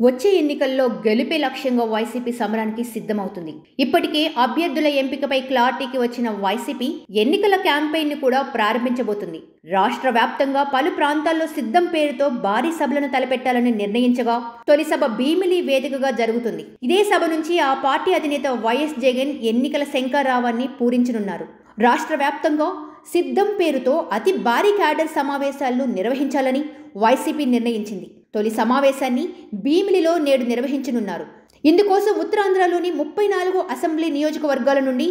వచ్చే ఎన్నికల్లో గెలుపే లక్ష్యంగా వైసీపీ సమరానికి సిద్ధమవుతుంది. ఇప్పటికే అభ్యర్థుల ఎంపికపై క్లారిటీకి వచ్చిన వైసీపీ ఎన్నికల క్యాంపెయిన్ ని కూడా ప్రారంభించబోతుంది. రాష్ట్ర వ్యాప్తంగా పలు ప్రాంతాల్లో సిద్ధం పేరుతో భారీ సభలను తలపెట్టాలని నిర్ణయించగా తొలి సభ భీమిలి వేదికగా జరుగుతుంది. ఇదే సభ నుంచి ఆ పార్టీ అధినేత వైఎస్ జగన్ ఎన్నికల శంఖారావాన్ని పూరించనున్నారు. రాష్ట్ర వ్యాప్తంగా సిద్ధం పేరుతో అతి భారీ క్యాడర్ సమావేశాలను నిర్వహించాలని వైసీపీ నిర్ణయించింది. తొలి సమావేశాన్ని భీమిలిలో నేడు నిర్వహించనున్నారు. ఇందుకోసం ఉత్తరాంధ్రలోని 34 అసెంబ్లీ నియోజకవర్గాల నుండి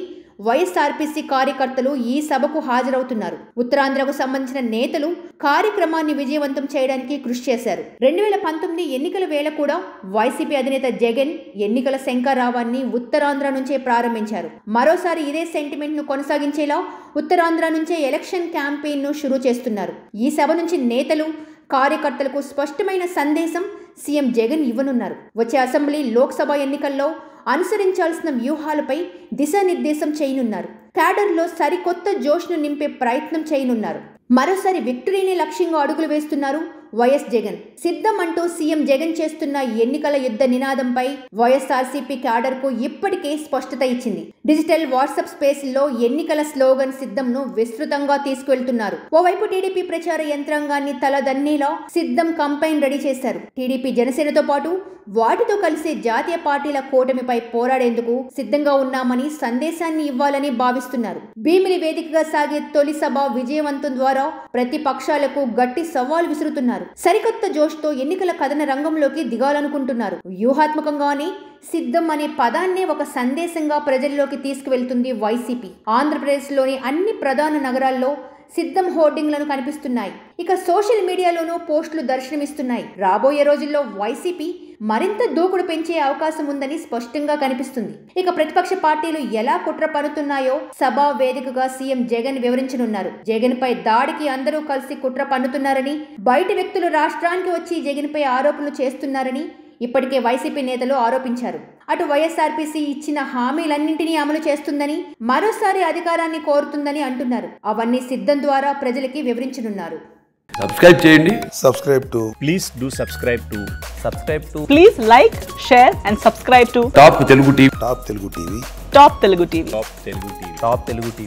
వైఎస్ఆర్పీసీ కార్యకర్తలు ఈ సభకు హాజరవుతున్నారు. ఉత్తరాంధ్రకు సంబంధించిన నేతలు కార్యక్రమాన్ని విజయవంతం చేయడానికి కృషి చేశారు. 2019 ఎన్నికల వేళ కూడా వైసీపీ అధినేత జగన్ ఎన్నికల శంఖారావాన్ని ఉత్తరాంధ్ర నుంచే ప్రారంభించారు. మరోసారి ఇదే సెంటిమెంట్ ను కొనసాగించేలా ఉత్తరాంధ్ర నుంచే ఎలక్షన్ క్యాంపెయిన్ ను షురూ చేస్తున్నారు. ఈ సభ నుంచి నేతలు కార్యకర్తలకు స్పష్టమైన సందేశం సీఎం జగన్ ఇవ్వనున్నారు. వచ్చే అసెంబ్లీ లోక్సభ ఎన్నికల్లో అనుసరించాల్సిన వ్యూహాలపై దిశానిర్దేశం చేయనున్నారు. క్యాడర్లో సరికొత్త జోష్ను నింపే ప్రయత్నం చేయనున్నారు. మరోసారి విక్టరీని లక్ష్యంగా అడుగులు వేస్తున్నారు వైఎస్ జగన్. సిద్ధం అంటూ సీఎం జగన్ చేస్తున్న ఎన్నికల యుద్ధ నినాదంపై వైఎస్ఆర్సీపీ క్యాడర్ కు ఇప్పటికే స్పష్టత ఇచ్చింది. డిజిటల్ వాట్సాప్ స్పేస్ లో ఎన్నికల స్లోగన్ సిద్ధంను విస్తృతంగా తీసుకువెళ్తున్నారు. ఓవైపు టీడీపీ ప్రచార యంత్రాంగాన్ని తలదన్నేలా సిద్ధం కంపెయిన్ రెడీ చేశారు. టీడీపీ జనసేనతో పాటు వాటితో కలిసి జాతీయ పార్టీల కూటమిపై పోరాడేందుకు సిద్ధంగా ఉన్నామని సందేశాన్ని ఇవ్వాలని భావిస్తున్నారు. భీమిలి వేదికగా సాగే తొలి సభ విజయవంతం ద్వారా ప్రతిపక్షాలకు గట్టి సవాల్ విసురుతున్నారు. సరికొత్త జోష్తో ఎన్నికల కథన రంగంలోకి దిగాలనుకుంటున్నారు. వ్యూహాత్మకంగానే సిద్ధం అనే పదాన్నే ఒక సందేశంగా ప్రజల్లోకి తీసుకువెళ్తుంది వైసీపీ. ఆంధ్రప్రదేశ్లోని అన్ని ప్రధాన నగరాల్లో సిద్ధం హోర్డింగ్లను కనిపిస్తున్నాయి. ఇక సోషల్ మీడియాలోనూ పోస్టులు దర్శనమిస్తున్నాయి. రాబోయే రోజుల్లో వైసీపీ మరింత దూకుడు పెంచే అవకాశం ఉందని స్పష్టంగా కనిపిస్తుంది. ఇక ప్రతిపక్ష పార్టీలు ఎలా కుట్ర పన్నుతున్నాయో సభా వేదికగా సీఎం జగన్ వివరించనున్నారు. జగన్ పై దాడికి అందరూ కలిసి కుట్ర పన్నుతున్నారని, బయట వ్యక్తులు రాష్ట్రానికి వచ్చి జగన్ పై ఆరోపణలు చేస్తున్నారని ఇప్పటికే వైసీపీ నేతలు ఆరోపించారు. అటు వైఎస్ఆర్పీసీ ఇచ్చిన హామీలన్నింటినీ అమలు చేస్తుందని, మరోసారి అధికారాన్ని కోరుతుందని అంటున్నారు. అవన్నీ సిద్ధం ద్వారా ప్రజలకి వివరించనున్నారు. సబ్స్క్రైబ్ చేయండి. Please do subscribe to. Please like, share and subscribe to top Telugu TV. Top Telugu TV.